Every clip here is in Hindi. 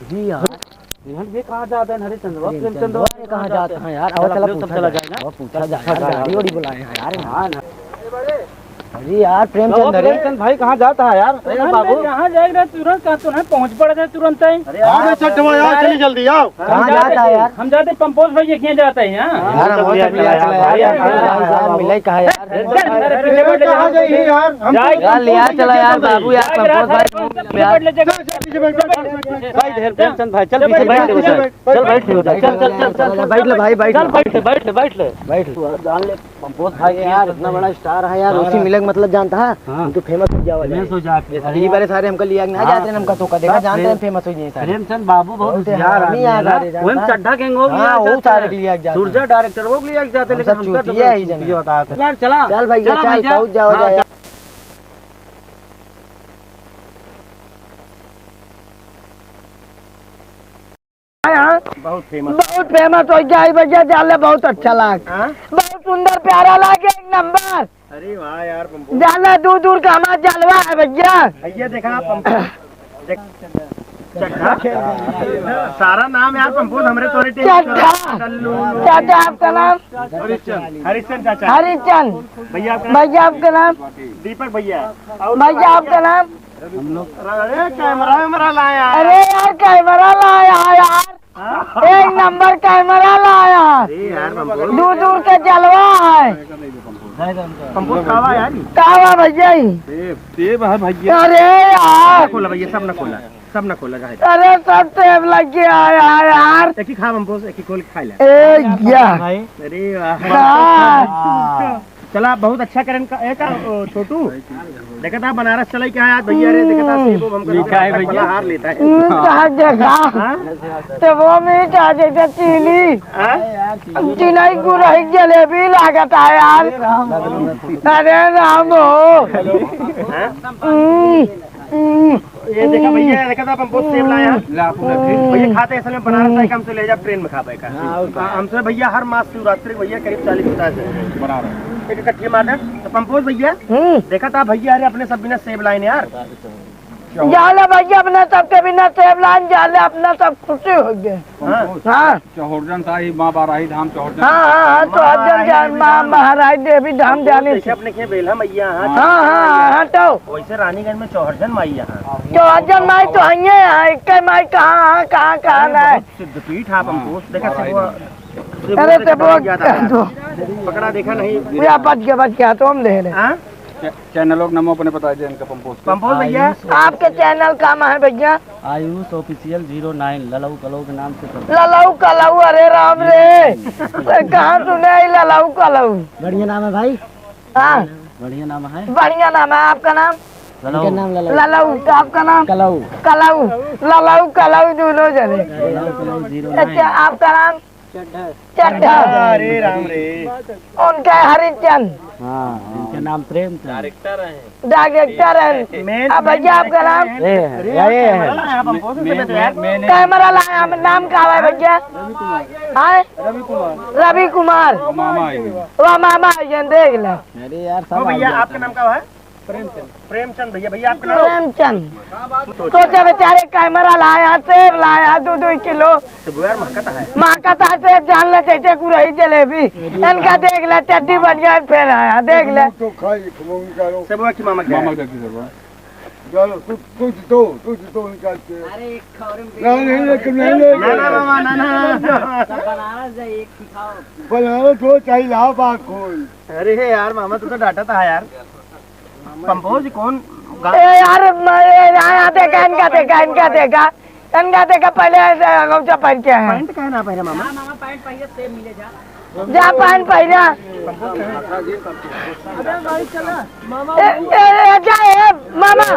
जी यार ये कहाँ जाता है हरिश्चंद्र प्रेमचंद कहाँ जाता है यार? और चला चला जाए ना, पूछा जाए, गाड़ी वाड़ी बुलाए हैं यार। हाँ ना जी यार, प्रेमचंद भाई कहाँ जाता है यार? बाबू कहाँ जाएगा तुरंत? कहाँ तो पहुँच पड़ा था तुरंत ही। चलिए जल्दी आओ। कहाँ जाता है यार? हम जाते पंपोज भाई ये जाते हैं मिले कहा यार? लिया चला यार बाबू यार। प्रेमचंद भाई चल पीछे बैठ ले, चल बैठ ले, चल बैठ ले भाई, बैठ ले। जान ले पंपोज भाई यार, इतना बड़ा स्टार है यार, उसी मिले मतलब जानता है तो फेमस हो जाओ। ये बारे सारे हमको लिया ना जाते हैं, हमका तो का देखा जानते हैं फेमस हो जाए सारे। प्रेमचंद बाबू बहुत यार आदमी है, वो चड्ढा गैंग हो गया, वो सारे लिया जाते, सूरजा डायरेक्टर वो लिया जाते, लेकिन हमका तो ये ही जन होता है यार। चला चल भाई चल पहुंच जाओ यार। बहुत फेमस हो गया भैया, जाले बहुत अच्छा लगा, बहुत सुंदर प्यारा लगे, एक नंबर। अरे वाह यार पंपोज, जाना दूर दूर का हमारा जलवा है भैया। भैया देखा पंपोज, सारा नाम यार पंपोज हमरे तोरे चाचा आपका नाम? हरिश्चंद चाचा। हरिश्चंद भैया आपका नाम? दीपक भैया। भैया आपका नाम? अरे कैमरा लाया। अरे यार कैमरा लाया यार, एक नंबर कैमरा लाया, दूर दूर का जलवा है। पंपोज कावा यार, कावा भैया सेब है भैया। अरे यार खोला भैया, सब न खोला अरे सब टेब लग गया यार। एक ही खा पंपोज, एक ही खोल के खा ले। अरे वाह, चला बहुत अच्छा करन का एक छोटू देखा था बनारस चला क्या यार भैया रे, देखा था सेब हमको लिखा है भैया, हार लेता है देखा तो वो मीठा जैसे चीनी चिनाई गुरही जलेबी लागत है यार। अरे राम हो, ये देखा भैया, देखा था पंपोज सेब लाया भैया, खाते असल में बनारस जाए हमसे ले जा, ट्रेन में खा पाएगा हमसे भैया। हर मास शिवरात्रि भैया करीब 40-50 बनारस एक इकट्ठी मारना। तो पंपोज भैया देखा था भैया, अरे अपने सब बिना सेब लाइन यार, जाले भैया अपने सबके बिना सेब लाइन, जाले अपना सब खुशी हो गए। हाँ चौहर्जन साहिब माँ बाराही धाम चौहर्जन। हाँ चौहर्जन माँ महाराज देवी धाम जाने अपने के बेलहा मैया। हाँ तो वैसे रानीगंज में चौहर्जन माई यहाँ, चौहर्जन माई तो है, एक माई कहाँ है सिद्धपीठ। आप हमको देखा अरे तो पकड़ा देखा नहीं, बच गया तो हम ले रहे। चैनल लोग नमो अपने बता दिए इनका पंपोज भैया। आपके चैनल का है भैया? आयुष ऑफिशियल 09 ललऊ कलऊ के नाम से। ललऊ कलऊ, अरे राम रे कहाँ सुने ललऊ कलऊ? बढ़िया नाम है भाई। हाँ बढ़िया नाम है, बढ़िया नाम है। आपका नाम? ललऊ। आपका नाम? कलऊ। ललऊ कलऊ दोनों जने। अच्छा आपका नाम? चड्ढा। अरे राम रे, उनका हरिचंद। इनके नाम प्रेमचंद, डायरेक्टर है। अब भैया आपका नाम? कैमरा लाया, नाम क्या है भैया? रवि कुमार। वो मामा देख लो। अरे यार भैया आपका नाम क्या है? प्रेमचंद भैया। भैया आपका नाम? प्रेमचंद। सोचा बेचारे कैमरा लाया, सेब लाया 2-2 किलो महकता सेब, जान ले कैसे गुरही जलेबी, इनका देख ले चड्डी बन गया, फिर आया देख ले। सेबुआ की मामा क्या है? कुछ तो बनारस हो चाहिए इलाहाबाद कोई। अरे यार मामा तू तो डांटा था यार। पंपोज कौन यार? आया देखा इनका देखा पहले गौचा पहन के है। पैंट कहना पहले मामा, पैंट पहले सेब मिले जा पैन पहना। मामा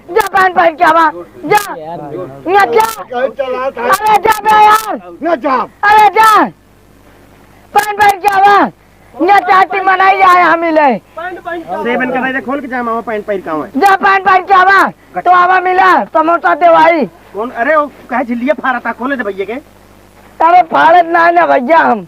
जा पैन पहन के आवा, जा अरे जा यार, अरे जा पैन पहन के आवा, चाटी मनाई जाए हम मिले। सेवन का खोल के जा मामा, पैंट पहन का जा पैन पहन के आवा तो आवा मिला समोसा दे भाई। कौन? अरे वो कहे झिल्लिया फाड़ा था, खोले थे भैया के। अरे फाड़त ना भैया हम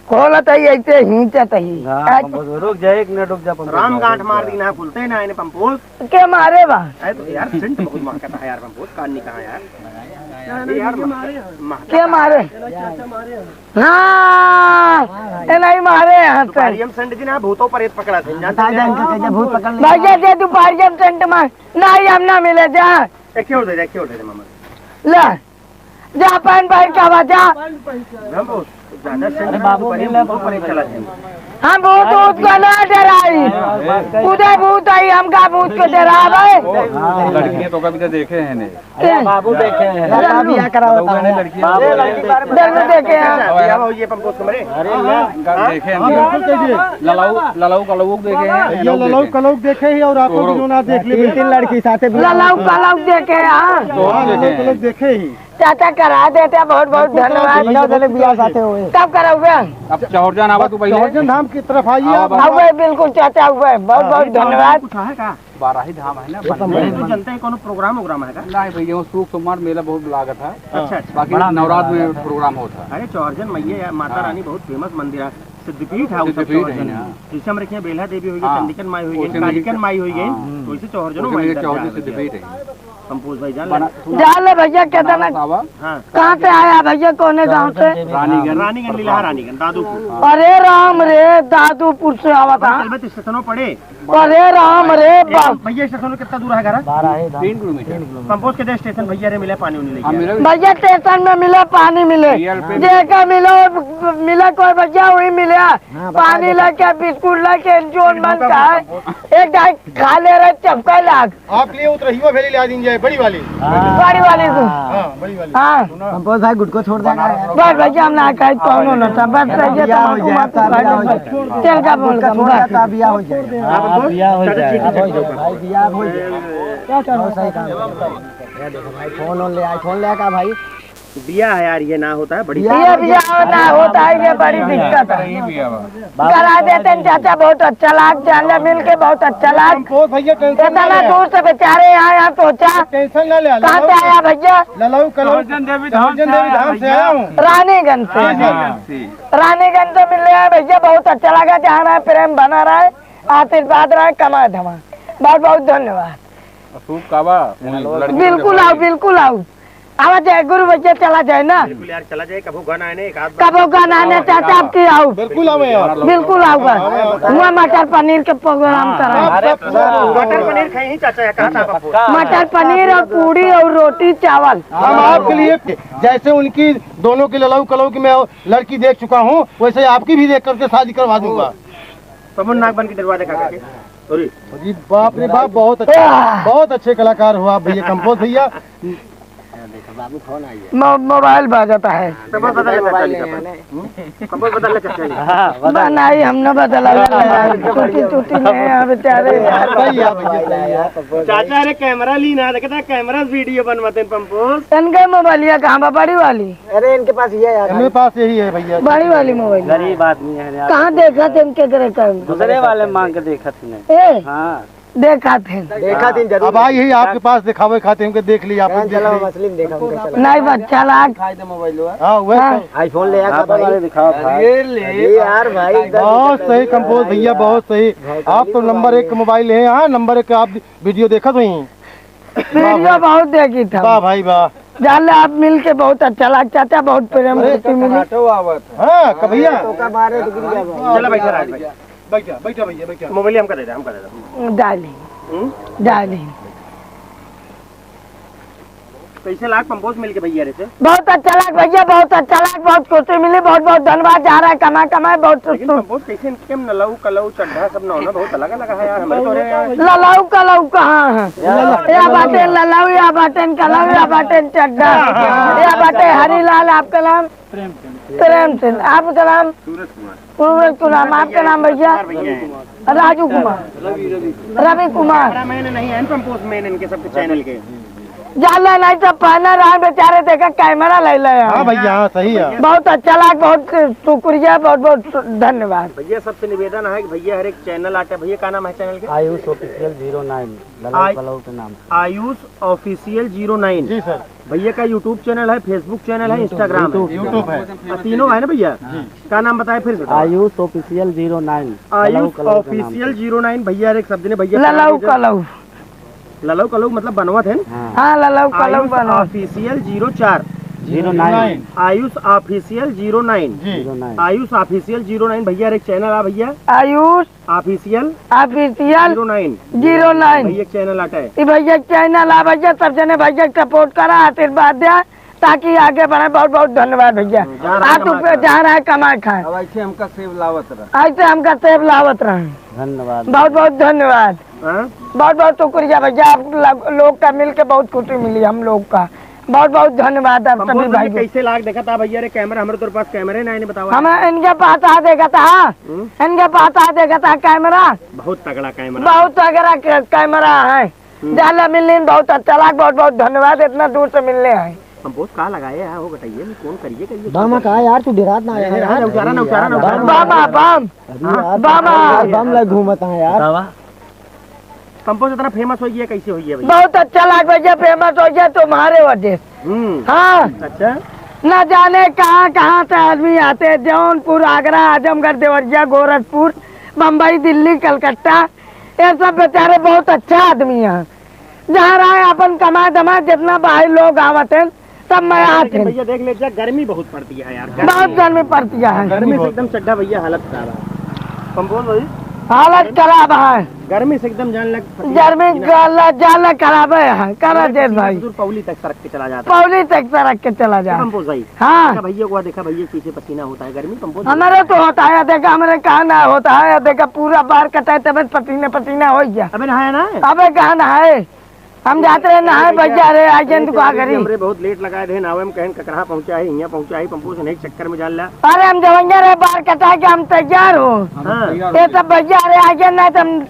खोलत है ऐसे हिंचत ही रुक जा, एक मिनट रुक जा पंपोज। राम गांठ मार दी ना खुलते ना इन्हें पंपोज। के मारे बा अरे तो यार सेंट बहुत महकता है यार पंपोज, कान नहीं कहा यार यार के मारे हाँ ये नहीं मारे यहाँ से हम सेंट जी ना भूतों पर पकड़ा थे जानता है भूत पकड़ ले। भैया दे तू पारियम सेंट मार नहीं हम ना मिले जा क्यों दे मामा ले जा पान पान का बजा पंपोज ज्यादा सेंट बाबू पर चला थे। हम भूत भूत को ना डराई उधर भूत आई हमका भूत को डरावे लड़की तो कभी तो देखे हैं ने बाबू देखे हैं, बिया कराओ लड़की डर देखे हैं ये पंपोज कमरे देखे हैं ललाऊ कलऊ देखे हैं ये ललौ कलौ देखे ही और आपको भी जो ना देख ले। 3 लड़की साथे ललाऊ कलाऊ देखे हाँ ललौ कलौ देखे ही। चाचा करा देते बहुत बहुत धन्यवाद बिया साथे हुए। कब कराओगे अब चौरजन आवा तू पहले चौरजन धाम की तरफ आइए आप। हुए बिल्कुल चाचा हुए बहुत बहुत धन्यवाद कुछ है का बाराही धाम है ना तो जनता है कोनो प्रोग्राम है का नहीं भैया सूख सोमवार मेला बहुत लागत है। अच्छा अच्छा बाकी नवरात्र में प्रोग्राम होता है। अरे चौरजन मैया माता रानी बहुत फेमस मंदिर है, सिद्धपीठ है सिद्धपीठ है ना। जैसे हम रखे बेला देवी हुई हाँ। चंडिकन माई हुई वैसे कालिकन माई हुई हाँ। तो वैसे चौरजनों उसमें माई चौधरी सिद्धपीठ है। कंपोज भाई जान जान ले भैया कितना सावा हाँ कहाँ से आया भैया कोने गांव से रानीगंज लीला रानीगंज दादूपुर अरे राम रे दादूपुर से आवा था कलबत स्टेशनों पड़े। अरे राम रे बाप भैया स्टेशन कितना दूर है घर 3 किलोमीटर कंपोज के स्टेशन भैया रे मिले पानी उन्हें लेके आए। भैया स्टेशन में मिले पानी मिले देखा मिलो मिला कोई भैया वही मिले पानी लेके बिस्कुट लेके जोन मन का है एक डाई खा ले रहे चपका लाग आप लिए उतर ही भेली ला दी जाए बड़ी वाली। गाड़ी वाले को हाँ बड़ी वाली। हाँ पंपोज भाई गुटको छोड़ देगा यार। बस भैया हम ना खाए कौन न था बस भैया चल का बोल का बस बिया हो जाएगा। बिया हो जाएगा भाई, बिया हो जाएगा। बहुत सही काम है। देखो भाई फोन ले का भाई बिया है यार ये ना होता है बड़ी ये भी होता है ये बड़ी दिक्कत है करा देते हैं चाचा बहुत अच्छा लाग जान मिल के बहुत अच्छा लाग कंपोज भैया टेंशन इतना दूर से बेचारे यहाँ पहुँचा टेंशन ना ले। कहाँ से आया भैया ललौ कलौ देवी धाम से आया हूँ। रानीगंज से रानीगंज से मिल रहे हैं भैया बहुत अच्छा लगा जहाँ रहा प्रेम बना रहा है आशीर्वाद रहा है कमा धमा बहुत बहुत धन्यवाद बिल्कुल आओ आवा जाए गुरु भैया चला जाए ना बिल्कुल यार चला जाए कबू गाना है एक आध कबो गाना आने चाचा आपकी आओ बिल्कुल आवे यार। बिल्कुल आऊंगा हुआ मटर पनीर के प्रोग्राम करा मटर पनीर खाई ही चाचा कहा था आपको मटर पनीर और पूरी और रोटी चावल हम आपके लिए जैसे उनकी दोनों की ललौ कलौ की मैं लड़की देख चुका हूँ वैसे आपकी भी देख करके शादी करवा दूंगा। पवन नाग बन के डरवा देखा करके सॉरी जी बाप रे बाप बहुत अच्छे कलाकार हो आप भैया कंपोज भैया। बाबू फोन आई मोबाइल बाजता है कंपोज बदल चाचा नहीं हमने बदला छुट्टी नहीं है बेचारे चाचा अरे कैमरा ली ना देखता कैमरा वीडियो बनवाते हैं पंपोज इनके मोबाइल कहाँ बड़ी वाली अरे इनके पास ये यार मेरे पास यही है भैया। बड़ी वाली मोबाइल गरीब आदमी है यार। कहाँ देखा थे इनके घर का दूसरे वाले मांग के देखा थी। ए हाँ देखा थे देखा थी जरूर। अब आई यही आपके पास दिखावे खाते हैं देख लिया आपने चलो मछली में देखा उनका चला। नहीं बच्चा लाग हाँ वह आईफोन ले आया भाई दिखाओ भाई यार भाई बहुत सही कंपोज भैया बहुत सही। आप तो नंबर 1 मोबाइल है। हाँ नंबर 1 आप वीडियो देखा तो ही वीडियो बहुत देखी था वाह भाई वाह। जान आप मिल के बहुत अच्छा लगता था बहुत प्रेम खुशी मिली हाँ भैया चलो बैठा राज भाई बैठा भैया बैठा। मोबाइल हमका दे दे डार्लिंग कैसे लाख पंपोज मिल के भैया रे से बहुत अच्छा लग भैया बहुत अच्छा लग बहुत खुशी मिली बहुत बहुत धन्यवाद जा रहा है कमा बहुत लेकिन पंपोज कैसे इनके नलऊ कलऊ चड्ढा सब ना होना बहुत अलग अलग है यार हमारे तो अरे ललाऊ कलाऊ कहाँ है या बाटे ललाऊ या बाटे कलाऊ या बाटे चड्डा या बाटे हरीलाल आपका नाम प्रेम सिंह आपका नाम सूरज कुमार आपका नाम भैया राजू कुमार रवि कुमार मैंने नहीं है पंपोज मैंने इनके सबके चैनल के जाला नहीं तो पहना रहा बेचारे, देखा कैमरा ले ले। हाँ भैया हाँ सही है। बहुत अच्छा लगा, बहुत शुक्रिया, बहुत बहुत धन्यवाद। भैया सबसे निवेदन है कि भैया हर एक चैनल आते, भैया क्या नाम है चैनल के? आयुष ऑफिशियल 09 ललाऊ कलाऊ के नाम से। आयुष ऑफिशियल 09 जी सर। भैया का यूट्यूब चैनल है, फेसबुक चैनल है, इंस्टाग्राम है, यूट्यूब है। तीनों है ना भैया? क्या नाम बताए फिर से? आयुष ऑफिशियल 09 आयुष ऑफिशियल 09 भैया हर एक शब्द ने भैया ललाऊ कलाऊ, ललाऊ कलाऊ मतलब बनवत है ना? हाँ ललाऊ कलाऊ आयुष बनो। Official 04 09 Ayush official 09 Ayush official 09 भैया एक चैनल आ भैया आयुष ऑफिशियल ऑफिशियल 09 09 भैया चैनल आता है। ई भैया चैनल आ भैया, सब जने भैया सपोर्ट करा, आशीर्वाद दिया ताकि आगे बढ़े। बहुत बहुत धन्यवाद भैया। आप तो जहाँ रहे कमाए खाए, ऐसे हमका सेब लावत रहा। ऐसे हमका सेब लावत रहे। धन्यवाद। बहुत बहुत धन्यवाद, हाँ? बहुत बहुत शुक्रिया भैया। आप लोग का मिल के बहुत खुशी मिली हम लोग का। बहुत बहुत धन्यवाद आप सभी भाई। कैसे लाग देखा था भैया रे कैमरा? हमारे तो पास कैमरे नहीं बताओ। हम इनके पास आ देखा था, इनके पास आ देखा था कैमरा, बहुत तगड़ा कैमरा, बहुत तगड़ा कैमरा है। जाला मिलने में बहुत अच्छा लगा, बहुत बहुत धन्यवाद। इतना दूर से मिलने आए। हम बहुत कहाँ लगाए हैं वो बताइए, कौन करिए करिए। बामा कहा यार, तू डिरात ना यार। उचारा ना बामा बम बामा बम लग घूमता है यार। कंपोज इतना फेमस हो गया, कैसे हो गया भैया? बहुत अच्छा लगा भैया, फेमस हो गया तुम्हारे वजह से। हाँ, अच्छा न जाने कहाँ कहाँ से आदमी आते हैं, जौनपुर, आगरा, आजमगढ़, देवरिया, गोरखपुर, बम्बई, दिल्ली, कलकत्ता, ये सब बेचारे बहुत अच्छा आदमी हैं। जहाँ रहे अपन कमा दमा, जितना बाहर लोग आवत हैं सब मैं आते हैं। भैया देख लीजिए, गर्मी बहुत पड़ती है यार, बहुत गर्मी पड़ती है, गर्मी से एकदम चड्ढा भैया हालत खराब है। कंपोज भाई हालत खराब है, गर्मी से एकदम जान लग गर्मी जाला खराब है। करा दे भाई, पौली तक सड़क के चला जाता है। पौली तक सड़क के चला जाए। कंपोज भाई हाँ, भैया को देखा, भैया पीछे पसीना होता है, गर्मी कंपोज हमारे तो होता है, देखा हमारे कहा ना होता है, देखा पूरा बाहर कटा तब पसीना पसीना हो गया। अबे नहाया ना? अबे कहा नहाए, हम जाते रहे नहाए भैया रे आजन दुआ करी। हमरे बहुत लेट लगाए थे नावे में, कहीं ककरा पहुंचा है, यहाँ पहुंचा है, पंपोज नहीं चक्कर में जान ला। अरे हम जवंजा रे बाहर कटा के हम तैयार हो, ये सब भैया रे आजन नहीं तो हम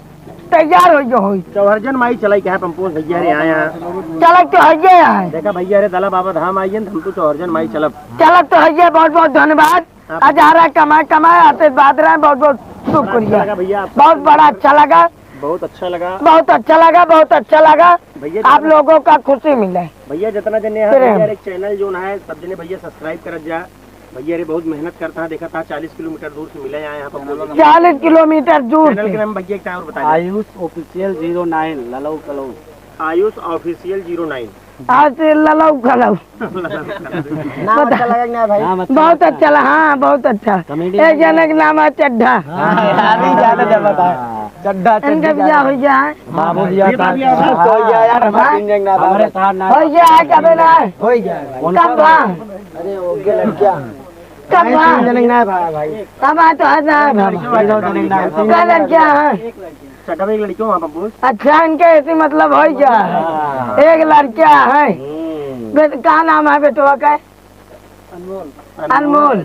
तैयार हो जो। चौहरजन माई चलाई क्या है पंपोज भैया रे आया चलक तो है, देखा भैया रे दला बाबा धाम आइए, हम तो चौहरजन माई चलब। चलक तो है। बहुत बहुत धन्यवाद। आज आ रहा कमाए आशीर्वाद रहे, बहुत बहुत शुक्रिया भैया, बहुत बड़ा अच्छा लगा, बहुत अच्छा लगा, बहुत अच्छा लगा, बहुत अच्छा लगा। भैया आप लोगों का खुशी मिले। भैया जितना जने यहाँ भैया एक चैनल जो है सब जने भैया सब्सक्राइब कर जा। भैया रे बहुत मेहनत करता है, देखा था 40 किलोमीटर दूर से मिले यहाँ पर, 40 किलोमीटर दूर चैनल के से। नाम भैया एक और बताइए। आयुष ऑफिशियल 09 ललाऊ कलाऊ। आयुष ऑफिशियल 09 आज ललाऊ खलाऊ नाम अच्छा लगा कि नहीं भाई? बहुत अच्छा लगा। हाँ बहुत अच्छा। एक जने का नाम है चड्ढा, चड्ढा इनका ब्याह हो गया है, बाबू दिया था हो गया यार। हमारे साथ ना हो गया है, कभी ना हो गया कब वहाँ अरे हो गया लड़कियां कब वहाँ ना भाई। कब आ तो है ना क्या लड़कियाँ हैं? चड्ढा में एक लड़कियों वहाँ पंपोज। अच्छा, इनके ऐसे मतलब हो गया है, एक लड़कियाँ है। क्या नाम है बेटवा का? अनमोल।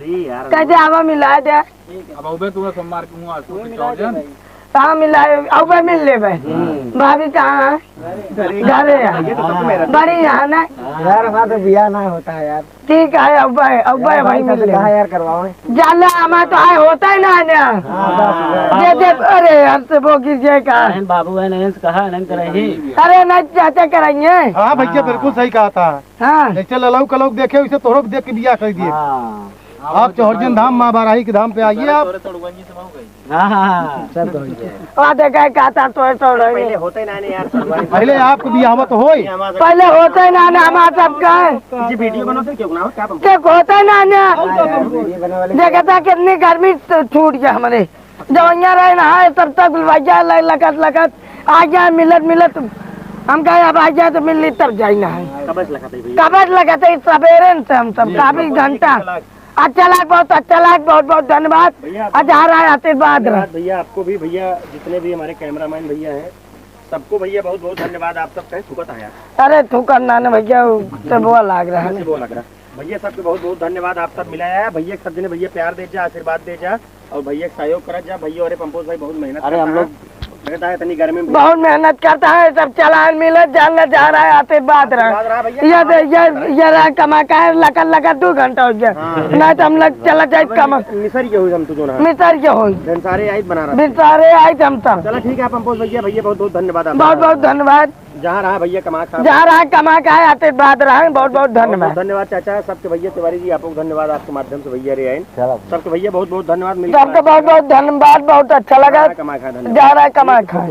कैसे आवा मिला दे? अब अबे तुम्हें सोमवार को हुआ तो चौजन कहाँ मिला? अब मिल ले भाभी कहाँ है? घरे है बड़ी यहाँ ना यार वहाँ तो बिया ना होता है यार। ठीक है। अब भाई मिल ले यार करवाओ जाला हमारा तो है होता है ना जैसे। अरे हमसे वो कीजिए का बाबू है नहीं कहा नहीं करेगी। अरे नहीं चाचा कराएंगे। हाँ भैया बिल्कुल सही कहा था। हाँ जैसे ललाऊ कलाऊ देखे वैसे तोहरो देख के बिया कर दिए। आप चौहरजन धाम माँ बाराही के धाम पे आइए आप। सब और देखा कहता तो पहले होते ना यार, पहले आपको बिया तो हो पहले होता है ना हमारा सबका वीडियो बनाते क्यों ना क्या पंपोज? देख होता है ना देखा था कितनी गर्मी छूट गया हमारे जवैया रहे ना तब तक भैया लगत आ गया मिलत हम कहे अब आ जाए तो मिल ली तब जाना है। कबज लगाते सवेरे से हम सब काफी घंटा। अच्छा लगा, बहुत अच्छा लगा, बहुत बहुत धन्यवाद। आज आ रहा है आशीर्वाद भैया आपको भी, भैया जितने भी हमारे कैमरामैन भैया हैं सबको भैया बहुत बहुत धन्यवाद। आप सब कहीं थुकत आया। अरे थूकर ना भैया सब वो लग रहा है, वो लग रहा भैया सबके बहुत बहुत धन्यवाद। आप सब मिलाया है भैया, सब जने भैया प्यार दे जा, आशीर्वाद दे जा और भैया सहयोग कर जा। भैया और पंपोज भाई बहुत मेहनत। अरे हम लोग लगता है इतनी गर्मी में बहुत मेहनत करता है, सब चालान मिले जानना जा रहा है, आशीर्वाद रहा। ये रहा कमा का है, लकर लकर 2 घंटा हो गया, नहीं तो हम लोग चला जाए कमा मिसर के हुई हम तो जो ना मितर के हो सारे आई बना रहा बिचारे आए थे हम सब। चलो ठीक है पंपोज भैया, भैया बहुत बहुत धन्यवाद आपका। बहुत बहुत धन्यवाद। जहाँ रहा भैया कमा खा जा रहा है कमा का है, आशीर्वाद रहा है, बहुत बहुत धन्यवाद। धन्यवाद चाचा, सबके भैया तिवारी जी आपको धन्यवाद, आपके माध्यम से भैया रे आए सबके भैया बहुत बहुत धन्यवाद। सबको बहुत बहुत धन्यवाद, बहुत अच्छा लगा। कमा खा जा रहा है कमा खा।